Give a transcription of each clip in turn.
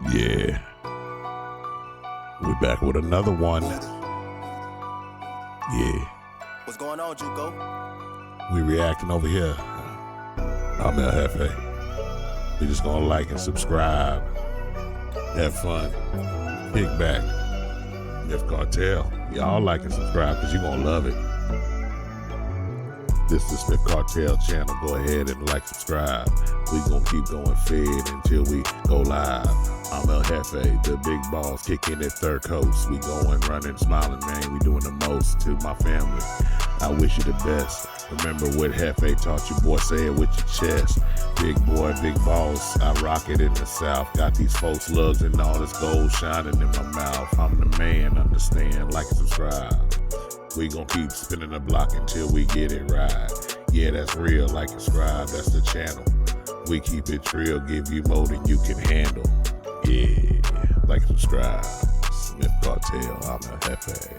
Yeah. We're back with another one. Yeah. What's going on, Juco? We reacting over here. I'm El Jefe. We just gonna like and subscribe. Have fun. Kick back. Smith Cartel. Y'all like and subscribe because you're gonna love it. This is the Smith Cartel channel. Go ahead and like, subscribe. We gonna keep going fed until we go live. I'm El Jefe, the big boss, kicking at Third Coast. We going, running, smiling, man. We doing the most to my family. I wish you the best. Remember what Jefe taught you, boy. Say it with your chest. Big boy, big boss. I rock it in the South. Got these folks slugs and all this gold shining in my mouth. I'm the man, understand. Like and subscribe. We gon' keep spinning the block until we get it right. Yeah, that's real. Like and subscribe, that's the channel. We keep it real, give you more than you can handle. Yeah, like and subscribe. Smith Cartel, I'm El Jefe.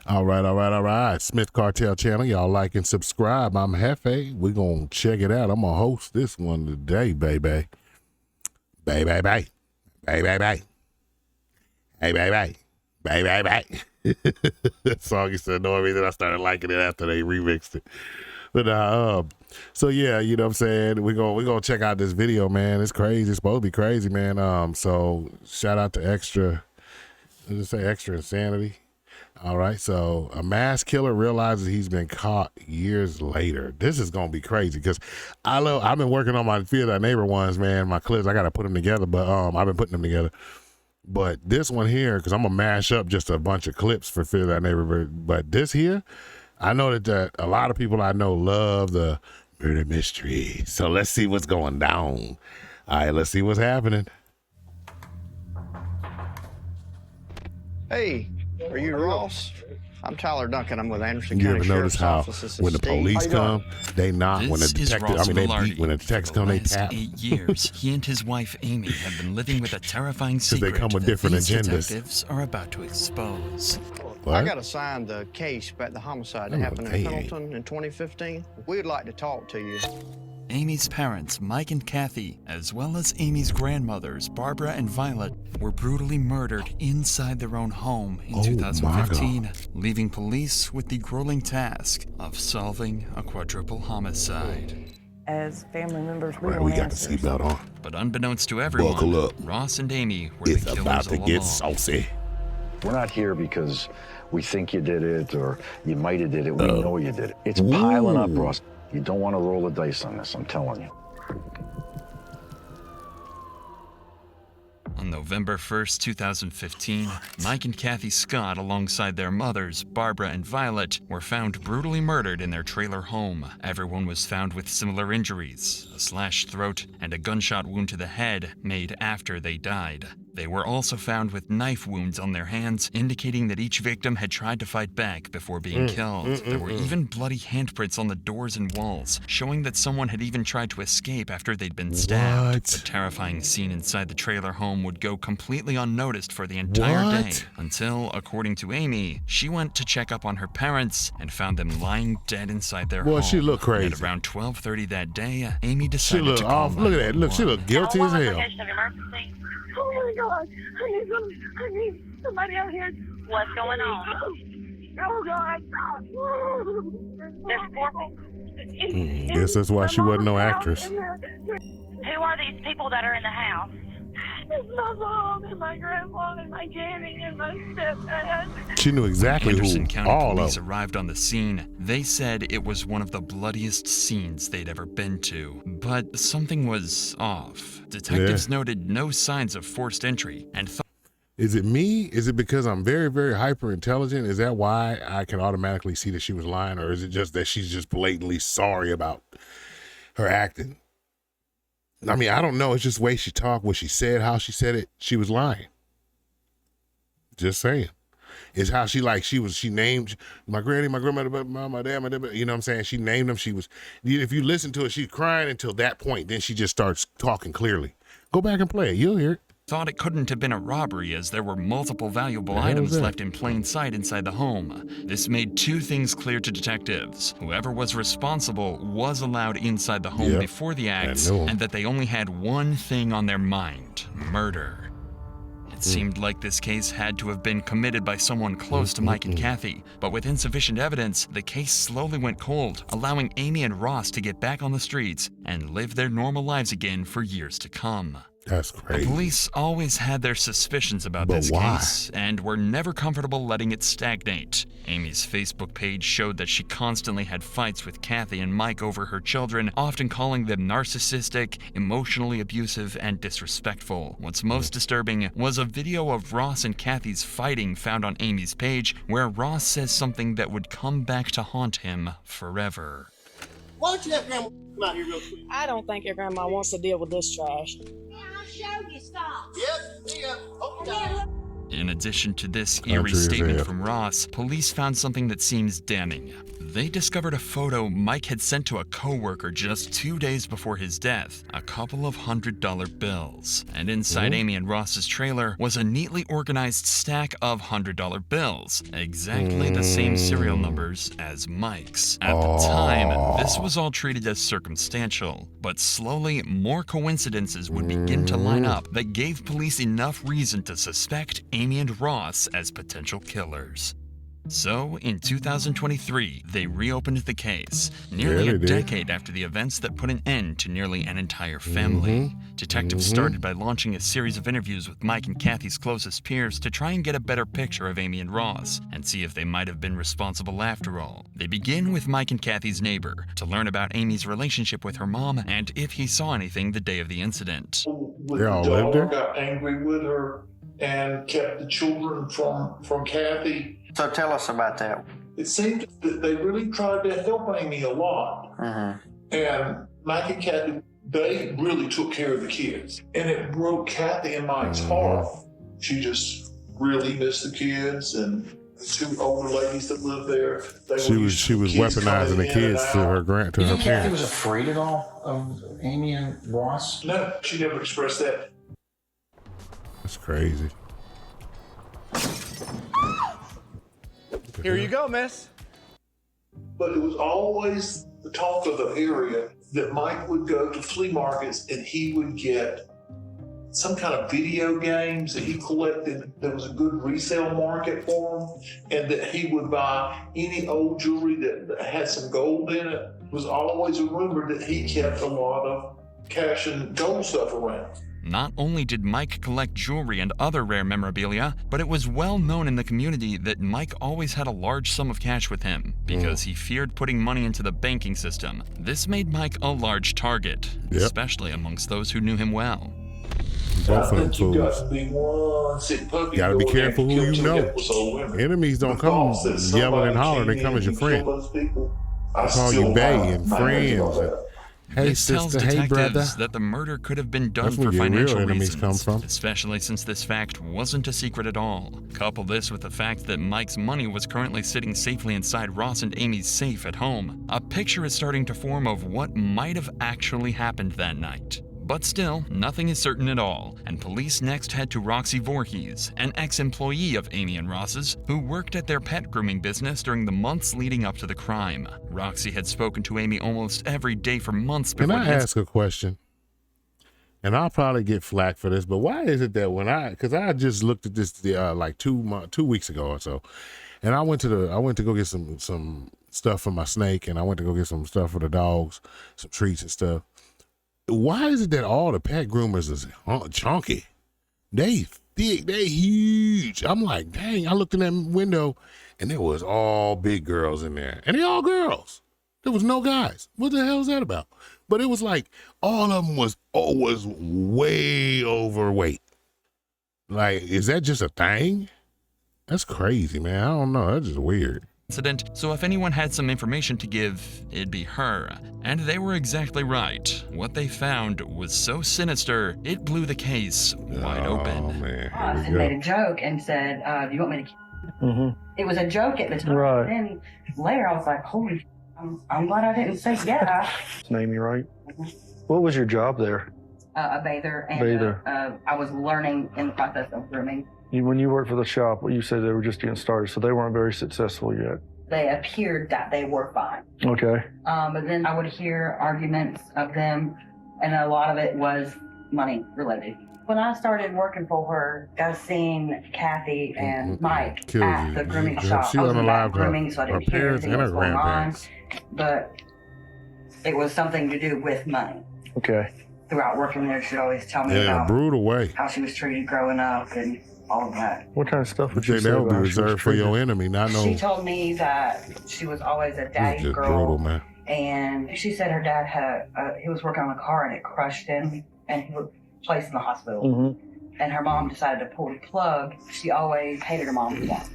All right. Smith Cartel channel. Y'all like and subscribe. I'm Jefe. We're going to check it out. I'm going to host this one today, baby. Hey, baby. That song used to annoy me, then I started liking it after they remixed it. But so yeah, you know what I'm saying? We're gonna check out this video, man. It's crazy. It's supposed to be crazy, man. So shout out to Extra. Let's just say Extra Insanity. All right, so a mass killer realizes he's been caught years later. This is gonna be crazy because I've been working on my Fear Thy Neighbor ones, man. My clips, I gotta put them together, but I've been putting them together. But this one here, because I'm gonna mash up just a bunch of clips for Fear Thy Neighbor, but this here, I know that a lot of people I know love the murder mystery. So let's see what's going down. All right, let's see what's happening. Hey, are you Ross? I'm Tyler Duncan. I'm with Anderson You County ever notice Sheriff's how Office. This is when the Steve. police come, they knock. When the This is detective, Ross I mean, they Velarde. beat. When the detectives For come, the they last tap. 8 years, he and his wife Amy have been living with a terrifying secret they come with that different these agendas. detectives are about to expose. What? I got assigned the case about the homicide that happened in Pendleton in 2015. We'd like to talk to you. Amy's parents, Mike and Kathy, as well as Amy's grandmothers, Barbara and Violet, were brutally murdered inside their own home in 2015, leaving police with the grueling task of solving a quadruple homicide. As family members, we Right, want we got the answers. seatbelt on. But unbeknownst to everyone, Buckle up. Ross and Amy were It's the killers about to all get along. saucy. We're not here because we think you did it or you might have did it. We know you did it. It's piling up, Ross. You don't want to roll the dice on this, I'm telling you. On November 1st, 2015, Mike and Kathy Scott, alongside their mothers, Barbara and Violet, were found brutally murdered in their trailer home. Everyone was found with similar injuries, a slashed throat and a gunshot wound to the head made after they died. They were also found with knife wounds on their hands, indicating that each victim had tried to fight back before being killed. There were even bloody handprints on the doors and walls, showing that someone had even tried to escape after they'd been stabbed. What? The terrifying scene inside the trailer home would go completely unnoticed for the entire day, until, according to Amy, she went to check up on her parents and found them lying dead inside their home. Boy, she looked crazy. And at around 12:30 that day, Amy She decided look to call off. Look at that. Look, she look guilty as hell. Oh my God! I need somebody out here. What's going on? Oh God! There's 4 people. Guess that's why she wasn't no actress. Who are these people that are in the house? It's my mom and my grandma and my granny and my stepdad. She knew exactly Anderson who County all of police them. arrived on the scene. They said it was one of the bloodiest scenes they'd ever been to. But something was off. Detectives noted no signs of forced entry and thought Is it me? Is it because I'm very, very hyper intelligent? Is that why I can automatically see that she was lying? Or is it just that she's just blatantly sorry about her acting? I mean, I don't know. It's just the way she talked, what she said, how she said it. She was lying. Just saying. It's how she named my granny, my grandmother, my dad, you know what I'm saying? She named them. If you listen to it, she's crying until that point. Then she just starts talking clearly. Go back and play it. You'll hear it. thought it couldn't have been a robbery as there were multiple valuable items left in plain sight inside the home. This made two things clear to detectives. Whoever was responsible was allowed inside the home before the acts, and that they only had one thing on their mind: murder. It seemed like this case had to have been committed by someone close to Mike and Kathy, but with insufficient evidence, the case slowly went cold, allowing Amy and Ross to get back on the streets and live their normal lives again for years to come. That's crazy. The police always had their suspicions about this case and were never comfortable letting it stagnate. Amy's Facebook page showed that she constantly had fights with Kathy and Mike over her children, often calling them narcissistic, emotionally abusive, and disrespectful. What's most disturbing was a video of Ross and Kathy's fighting found on Amy's page, where Ross says something that would come back to haunt him forever. Why don't you have Grandma come out here real quick? I don't think your grandma wants to deal with this trash. Show you stop. Yep, yeah. Okay. In addition to this eerie statement from Ross, police found something that seems damning. They discovered a photo Mike had sent to a coworker just 2 days before his death, a couple of $100 bills. And inside Amy and Ross's trailer was a neatly organized stack of $100 bills, exactly the same serial numbers as Mike's. At the time, this was all treated as circumstantial, but slowly more coincidences would begin to line up that gave police enough reason to suspect Amy and Ross as potential killers. So, in 2023, they reopened the case, nearly a decade after the events that put an end to nearly an entire family. Detectives started by launching a series of interviews with Mike and Kathy's closest peers to try and get a better picture of Amy and Ross, and see if they might have been responsible after all. They begin with Mike and Kathy's neighbor, to learn about Amy's relationship with her mom, and if he saw anything the day of the incident. They all lived there? Got angry with her and kept the children from Kathy. So tell us about that. It seemed that they really tried to help Amy a lot. And Mike and Kathy, they really took care of the kids. And it broke Kathy and Mike's heart. She just really missed the kids, and the two older ladies that lived there. She was weaponizing the kids to her Kathy parents. was afraid at all of Amy and Ross? No, she never expressed that. That's crazy. Here you go, miss. But it was always the talk of the area that Mike would go to flea markets and he would get some kind of video games that he collected. There was a good resale market for them, and that he would buy any old jewelry that had some gold in it. It was always a rumor that he kept a lot of cash and gold stuff around. Not only did Mike collect jewelry and other rare memorabilia, but it was well known in the community that Mike always had a large sum of cash with him because he feared putting money into the banking system. This made Mike a large target, especially amongst those who knew him well. Both of them fools. Gotta be careful who you know. Enemies don't come yelling and hollering, they come as your friend. They call you bae and friends. Hey, This tells sister, hey, brother. detectives that the murder could have been done That's for where your financial real enemies reasons, come from. especially since this fact wasn't a secret at all. Couple this with the fact that Mike's money was currently sitting safely inside Ross and Amy's safe at home. A picture is starting to form of what might have actually happened that night. But still, nothing is certain at all, and police next head to Roxy Voorhees, an ex-employee of Amy and Ross's, who worked at their pet grooming business during the months leading up to the crime. Roxy had spoken to Amy almost every day for months before. Can I ask a question? And I'll probably get flack for this, but why is it that because I just looked at this like 2 weeks ago or so, and I went to go get some stuff for my snake, and I went to go get some stuff for the dogs, some treats and stuff. Why is it that all the pet groomers is chunky? They thick, they huge. I'm like, dang, I looked in that window and there was all big girls in there. And they all girls. There was no guys. What the hell is that about? But it was like all of them was way overweight. Like, is that just a thing? That's crazy, man. I don't know. That's just weird. Incident, so if anyone had some information to give, it'd be her. And they were exactly right. What they found was so sinister, it blew the case wide open. Oh, man. Ross made a joke and said, do you want me to It was a joke at the time. Right. And then later I was like, holy, I'm glad I didn't say yeah. It's Amy, right? What was your job there? A bather. And Bather. I was learning in the process of grooming. When you worked for the shop, you said they were just getting started, so they weren't very successful yet. They appeared that they were fine. Okay. But then I would hear arguments of them, and a lot of it was money related. When I started working for her, I seen Kathy and Mike at the grooming shop. She I was wasn't in alive. that grooming, so I Her didn't hear parents anything and that her was going on. grandparents. But it was something to do with money. Okay. Throughout working there, she'd always tell me In a about brutal way. how she was treated growing up and all of that. What kind of stuff would You you think say that would about be how she was reserved for your treated? enemy, not no. She told me that she was always a It's daddy just girl. brutal, man. And she said her dad had he was working on a car and it crushed him and he was placed in the hospital. Mm-hmm. And her mom decided to pull the plug. She always hated her mom for that.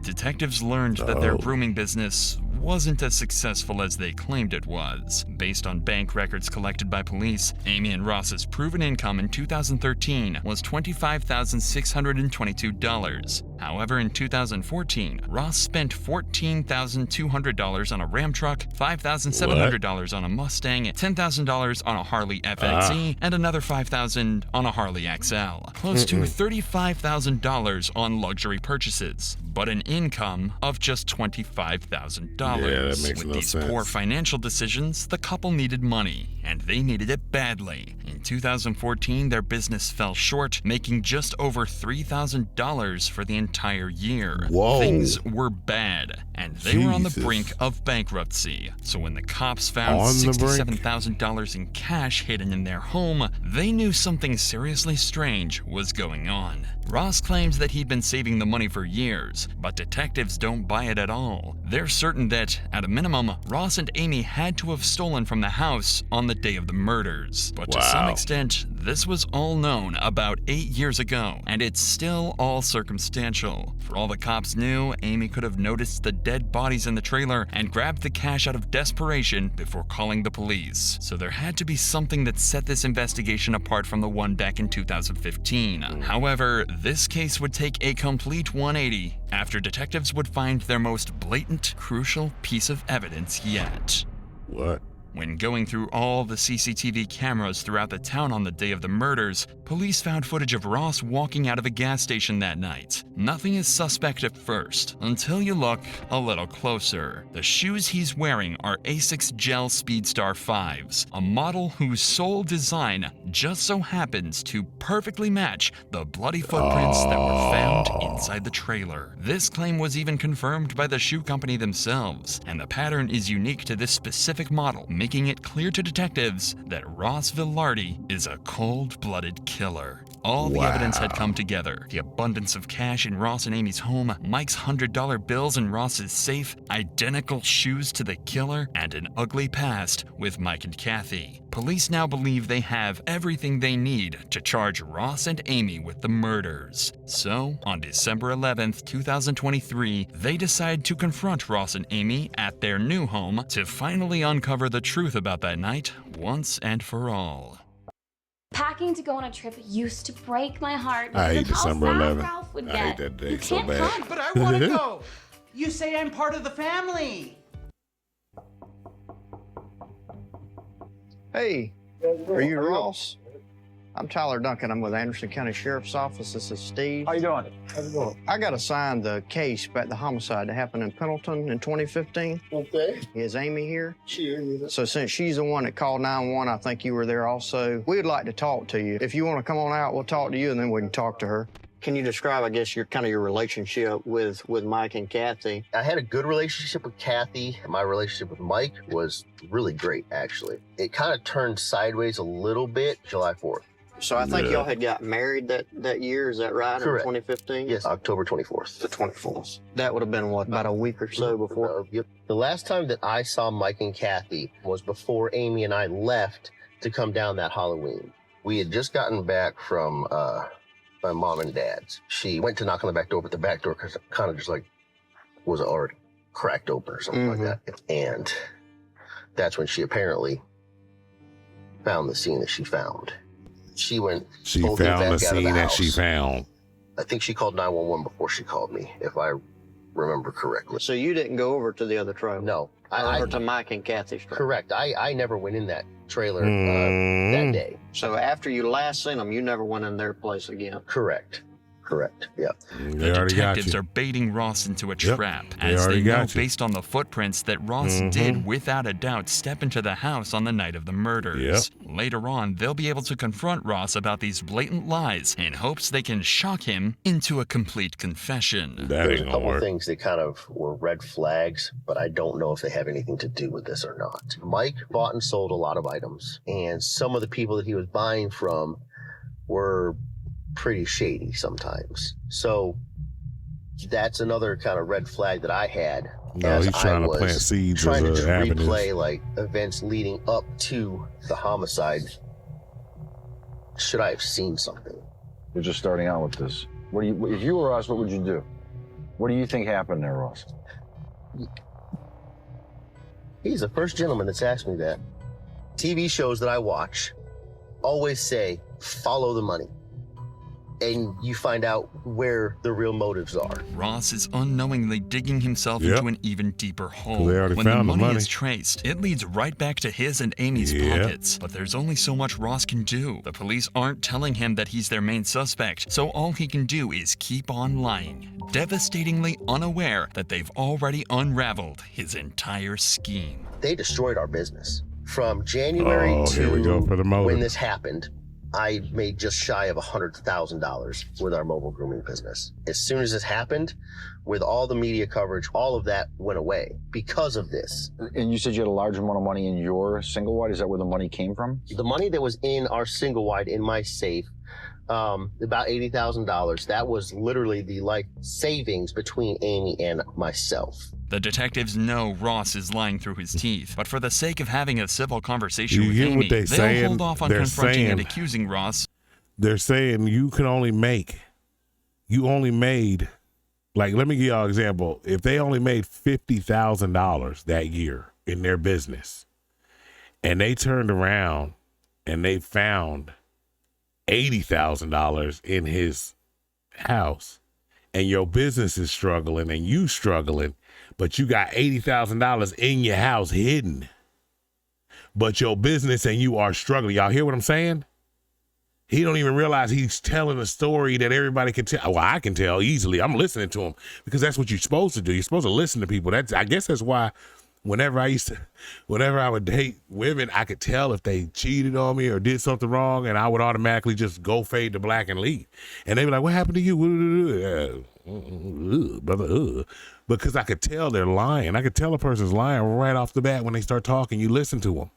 Detectives learned that their grooming business wasn't as successful as they claimed it was. Based on bank records collected by police, Amy and Ross's proven income in 2013 was $25,622. However, in 2014, Ross spent $14,200 on a Ram truck, $5,700 on a Mustang, $10,000 on a Harley FXE, and another $5,000 on a Harley XL. Close to $35,000 on luxury purchases, but an income of just $25,000. Yeah, that makes With no these sense. poor financial decisions, the couple needed money, and they needed it badly. In 2014, their business fell short, making just over $3,000 for the entire year. Whoa. Things were bad, and they were on the Jesus. brink of bankruptcy. So when the cops found On the brink? $67,000 in cash hidden in their home, they knew something seriously strange was going on. Ross claims that he'd been saving the money for years, but detectives don't buy it at all. They're certain that, at a minimum, Ross and Amy had to have stolen from the house on the day of the murders. But to some Wow. extent, this was all known about 8 years ago, and it's still all circumstantial. For all the cops knew, Amy could have noticed the dead bodies in the trailer and grabbed the cash out of desperation before calling the police. So there had to be something that set this investigation apart from the one back in 2015. However, this case would take a complete 180 after detectives would find their most blatant, crucial piece of evidence yet. What? When going through all the CCTV cameras throughout the town on the day of the murders, police found footage of Ross walking out of a gas station that night. Nothing is suspect at first, until you look a little closer. The shoes he's wearing are Asics Gel Speedstar 5s, a model whose sole design just so happens to perfectly match the bloody footprints that were found inside the trailer. This claim was even confirmed by the shoe company themselves, and the pattern is unique to this specific model, making it clear to detectives that Ross Villardi is a cold-blooded killer. All the evidence had come together. The abundance of cash in Ross and Amy's home, Mike's $100 bills in Ross's safe, identical shoes to the killer, and an ugly past with Mike and Kathy. Police now believe they have everything they need to charge Ross and Amy with the murders. So, on December 11th, 2023, they decide to confront Ross and Amy at their new home to finally uncover the truth about that night once and for all. Packing to go on a trip used to break my heart. I hate because of how December sad 11th. Ralph would I get. hate that day You so can't bad. come. But I want to go. You say I'm part of the family. Hey, are you Ross? I'm Tyler Duncan. I'm with Anderson County Sheriff's Office. This is Steve. How you doing? How's it going? I got assigned the case about the homicide that happened in Pendleton in 2015. Okay. Is Amy here? She is. So since she's the one that called 911, I think you were there also. We'd like to talk to you. If you want to come on out, we'll talk to you and then we can talk to her. Can you describe, I guess, your relationship with Mike and Kathy? I had a good relationship with Kathy. My relationship with Mike was really great, actually. It kind of turned sideways a little bit July 4th. So I think y'all had got married that year, is that right? Correct. In 2015? Yes, October 24th. The 24th. That would have been, what, about a week or so before? Yep. The last time that I saw Mike and Kathy was before Amy and I left to come down that Halloween. We had just gotten back from my mom and dad's. She went to knock on the back door, but the back door kind of just like was already cracked open or something like that. And that's when she apparently found the scene that she found. She went. She bolted found back the out of scene that she house. found. I think she called 911 before she called me, if I remember correctly. So you didn't go over to the other trailer? No. Over to Mike and Kathy's trailer? Correct. I never went in that trailer that day. So after you last seen them, you never went in their place again? Correct. Yeah. The detectives are baiting Ross into a trap, as they know based on the footprints that Ross did without a doubt step into the house on the night of the murders. Later on, they'll be able to confront Ross about these blatant lies in hopes they can shock him into a complete confession. There's a couple of things that kind of were red flags, but I don't know if they have anything to do with this or not. Mike bought and sold a lot of items, and some of the people that he was buying from were pretty shady sometimes. So that's another kind of red flag that I had. No, he's trying to plant seeds. Trying to just replay like events leading up to the homicide. Should I have seen something? You're just starting out with this. If you were us, what would you do? What do you think happened there, Ross? He's the first gentleman that's asked me that. TV shows that I watch always say, follow the money. And you find out where the real motives are. Ross is unknowingly digging himself into an even deeper hole. When the money is traced, it leads right back to his and Amy's pockets. But there's only so much Ross can do. The police aren't telling him that he's their main suspect, so all he can do is keep on lying, devastatingly unaware that they've already unraveled his entire scheme. They destroyed our business. From January to when this happened, I made just shy of $100,000 with our mobile grooming business. As soon as this happened, with all the media coverage, all of that went away because of this. And you said you had a large amount of money in your single wide. Is that where the money came from? The money that was in our single wide in my safe, about $80,000, that was literally the life savings between Amy and myself. The detectives know Ross is lying through his teeth, but for the sake of having a civil conversation with Amy, they'll hold off on confronting and accusing Ross. They're saying you only made, like, let me give y'all an example. If they only made $50,000 that year in their business, and they turned around and they found $80,000 in his house, and your business is struggling and you struggling, but you got $80,000 in your house hidden, but your business and you are struggling. Y'all hear what I'm saying? He don't even realize he's telling a story that everybody can tell. Well, I can tell easily. I'm listening to him because that's what you're supposed to do. You're supposed to listen to people. I guess that's why whenever I would date women, I could tell if they cheated on me or did something wrong, and I would automatically just go fade to black and leave. And they'd be like, what happened to you? Brother, because I could tell they're lying. I could tell a person's lying right off the bat when they start talking. You listen to them.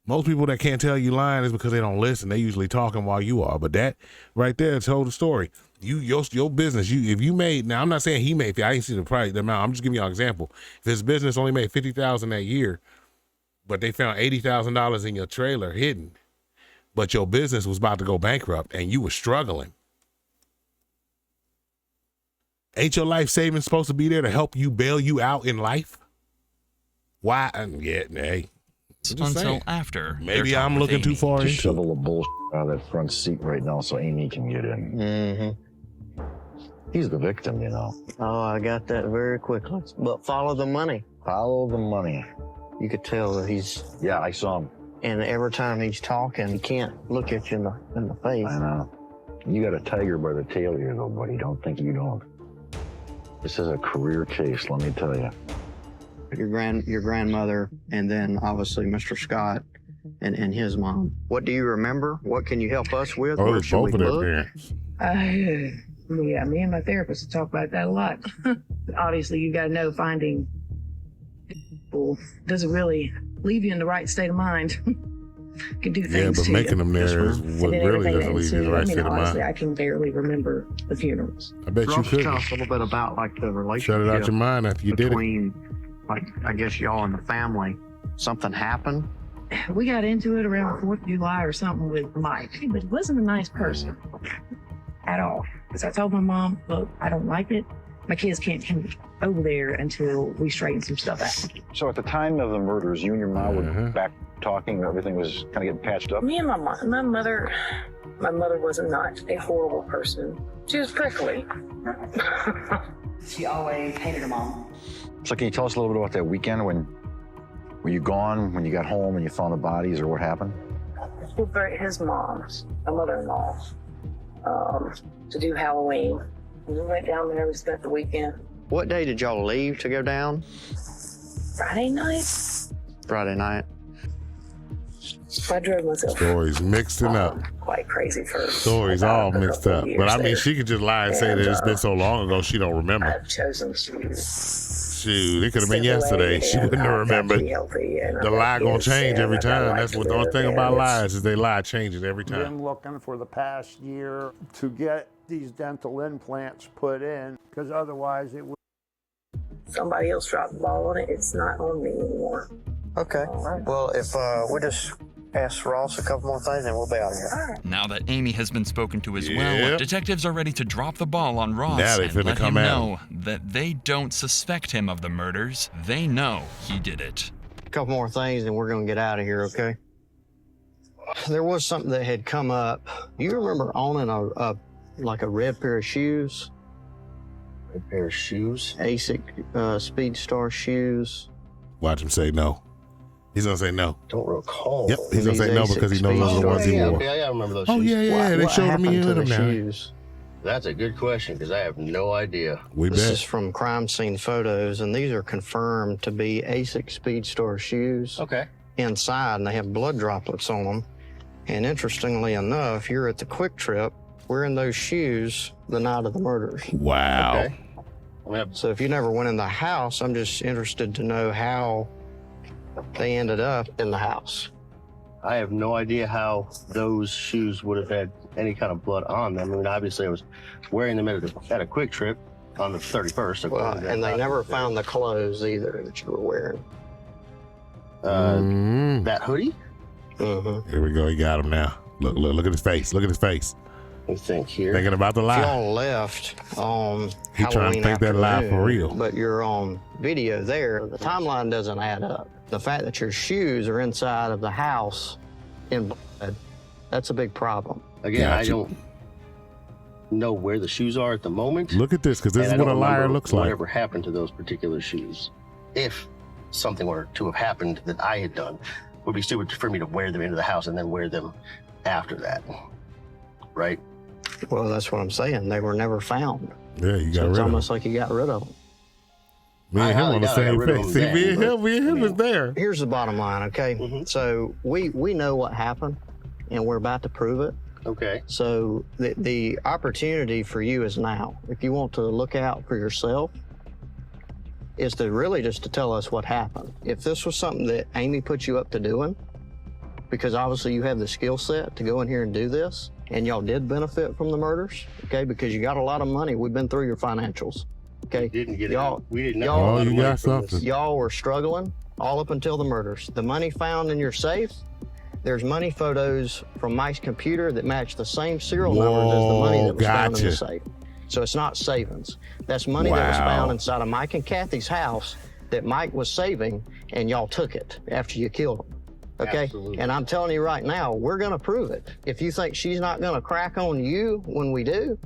Most people that can't tell you lying is because they don't listen. They usually talking while you are. But that right there told the story. Your business, if you made, now I'm not saying he made, I didn't see the amount. I'm just giving you an example. If his business only made $50,000 that year, but they found $80,000 in your trailer hidden, but your business was about to go bankrupt and you were struggling. Ain't your life savings supposed to be there to help you bail you out in life? Why? Hey. Until after. Maybe I'm looking too far into it. Shovel the bullshit out of that front seat right now so Amy can get in. Mm-hmm. He's the victim, you know. Oh, I got that very quickly. But follow the money. Follow the money. You could tell that he's... Yeah, I saw him. And every time he's talking, he can't look at you in the face. I know. You got a tiger by the tail here, though, buddy. Don't think you don't. This is a career case, let me tell you. Your grandmother, and then obviously Mr. Scott and his mom. What do you remember? What can you help us with? Oh, both of their parents. Yeah, me and my therapist talk about that a lot. Obviously, you got to know finding people doesn't really leave you in the right state of mind. Can do things. Yeah, but making them there is what really doesn't leave you in the right state of mind. Honestly, I can barely remember the funerals. I bet you could. Tell us a little bit about like the relationship. Shut it out your mind after you did it. Like, I guess y'all in the family, something happened? We got into it around 4th of July or something with Mike, but he wasn't a nice person at all. Because I told my mom, look, I don't like it. My kids can't come over there until we straighten some stuff out. So at the time of the murders, you and your mom were back talking, everything was kind of getting patched up? Me and my mother was not a horrible person. She was prickly. She always hated her mom. So can you tell us a little bit about that weekend when Were you gone when you got home and you found the bodies, or what happened? We buried his mom, my mother-in-law, to do Halloween. We went down there, we spent the weekend. What day did y'all leave to go down? Friday night? Friday night. I drove myself Stories mixing up. quite crazy for Stories about all a mixed couple up. of years But I mean, there. she could just lie and say that it's been so long ago she don't remember. I've chosen to Shoot, it could have been yesterday. She wouldn't have remembered. The lie gonna change every time. That's what the only thing about lies is they lie changes every time. Been looking for the past year to get these dental implants put in, because otherwise it would. somebody else dropped the ball on it. It's not on me anymore. Okay. Well, if we just ask Ross a couple more things and we'll be out of here. Now that Amy has been spoken to as well, Yep. detectives are ready to drop the ball on Ross Now they and finna let come him at know that they don't suspect him of the murders. They know he did it. A couple more things and we're gonna get out of here, okay? There was something that had come up. You remember owning a like a red pair of shoes? A pair of shoes? ASIC Speedstar shoes. Watch him say no. He's gonna say no. Don't recall. Yep, he's gonna say no because he knows those are the ones he wore. Okay, I remember those Oh shoes. yeah, yeah, they showed him in them now. Shoes? That's a good question, because I have no idea. This is from crime scene photos, and these are confirmed to be ASIC Speedstar shoes. Okay. Inside, and they have blood droplets on them. And interestingly enough, you're at the Quick Trip wearing those shoes the night of the murders. Wow. Okay. So if you never went in the house, I'm just interested to know how they ended up in the house. I have no idea how those shoes would have had any kind of blood on them. I mean, obviously, I was wearing them at a Quick Trip on the 31st. Well, and they never found the clothes either that you were wearing. That hoodie? Here we go. He got him now. Look at his face. Look at his face. I think here. Thinking about the If lie. y'all left on He trying to Halloween think that lie for afternoon, real. but you're on video there, the timeline doesn't add up. The fact that your shoes are inside of the house in blood, that's a big problem. Again, I don't know where the shoes are at the moment. Look at this, because this and is I what a don't liar remember looks like. Whatever happened to those particular shoes. If something were to have happened that I had done, it would be stupid for me to wear them into the house and then wear them after that. Right? Well, that's what I'm saying. They were never found. Yeah, you got So rid it's of almost like you got rid of them. Me and him on the same face. See, me and him is there. Here's the bottom line, okay? So we know what happened, and we're about to prove it. Okay. So the opportunity for you is now. If you want to look out for yourself, is to really just to tell us what happened. If this was something that Amy put you up to doing, because obviously you have the skill set to go in here and do this, and y'all did benefit from the murders, okay? Because you got a lot of money. We've been through your financials, okay? We didn't get y'all, it. We didn't y'all, Oh, you got something. Y'all were struggling all up until the murders. The money found in your safe, there's money photos from Mike's computer that match the same serial numbers as the money that was found in the gotcha. safe. So it's not savings. That's money that was Wow. found inside of Mike and Kathy's house that Mike was saving, and y'all took it after you killed him. Okay? Absolutely. And I'm telling you right now, we're gonna prove it. If you think she's not gonna crack on you when we do,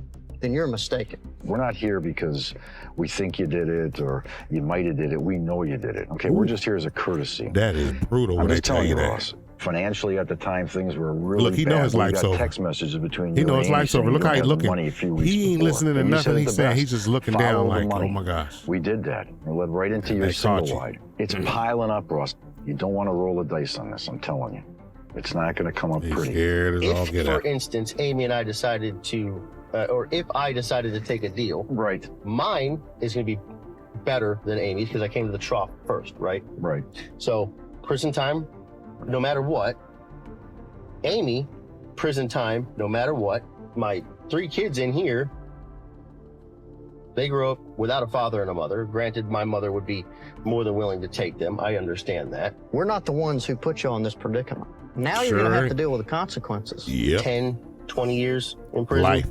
then you're mistaken. We're not here because we think you did it or you might have did it. We know you did it. Okay, we're just here as a courtesy. That is brutal I'm when they just tell telling you you, that. Ross. Financially, at the time, things were really Look, he bad. know his We life's got over. text messages between He you know and his Amy life's saying over. Look you how he don't have the looking. money a few weeks He ain't before. listening to And you nothing said he's the saying. best. He's just looking Follow down the like, money. oh my gosh. We did that. We led right into And your they caught single you. wide. It's piling up, Ross. You don't want to roll the dice on this, I'm telling you. It's not going to come up pretty. Scared as all If, get for out. instance, Amy and I decided to, or if I decided to take a deal, right? Mine is going to be better than Amy's because I came to the trough first, right? Right. So prison time, no matter what. Amy, prison time, no matter what. My 3 kids in here, they grew up without a father and a mother. Granted, my mother would be more than willing to take them. I understand that. We're not the ones who put you on this predicament. Now you're gonna have to deal with the consequences. Yep. 10, 20 years in prison. Life.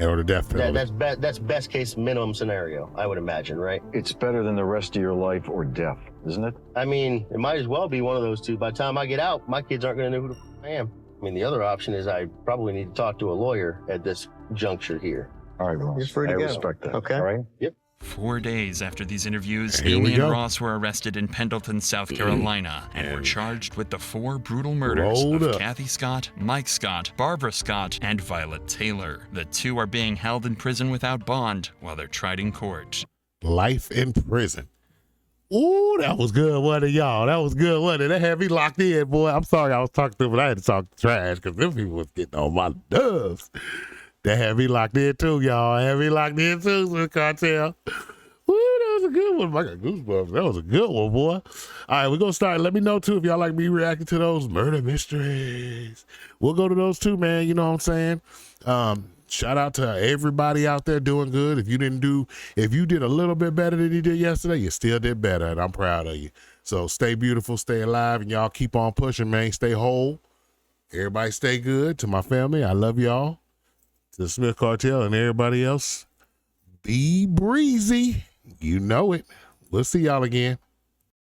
Or the death penalty. That's best case minimum scenario, I would imagine, right? It's better than the rest of your life or death, isn't it? I mean, it might as well be one of those two. By the time I get out, my kids aren't going to know who the I am. I mean, the other option is I probably need to talk to a lawyer at this juncture here. All right, Ross. You're free to I go. respect that. Okay. All right? Yep. 4 days after these interviews, Here we Amy and go. Ross were arrested in Pendleton, South Carolina, and were charged with the 4 brutal murders Rolled of up. Kathy Scott, Mike Scott, Barbara Scott, and Violet Taylor. The 2 are being held in prison without bond while they're tried in court. Life in prison. Ooh, that was good, wasn't it, y'all? That was good, wasn't it? They had me locked in, boy. I'm sorry I was talking to them, but I had to talk trash because them people was getting on my nerves. They had me locked in too, y'all. Had me locked in too, Smith Cartel. Ooh, that was a good one. I got goosebumps. That was a good one, boy. All right, we're going to start. Let me know, too, if y'all like me reacting to those murder mysteries. We'll go to those, too, man. You know what I'm saying? Shout out to everybody out there doing good. If you did a little bit better than you did yesterday, you still did better, and I'm proud of you. So stay beautiful, stay alive, and y'all keep on pushing, man. Stay whole. Everybody stay good. To my family, I love y'all. To the Smith Cartel and everybody else, be breezy. You know it. We'll see y'all again.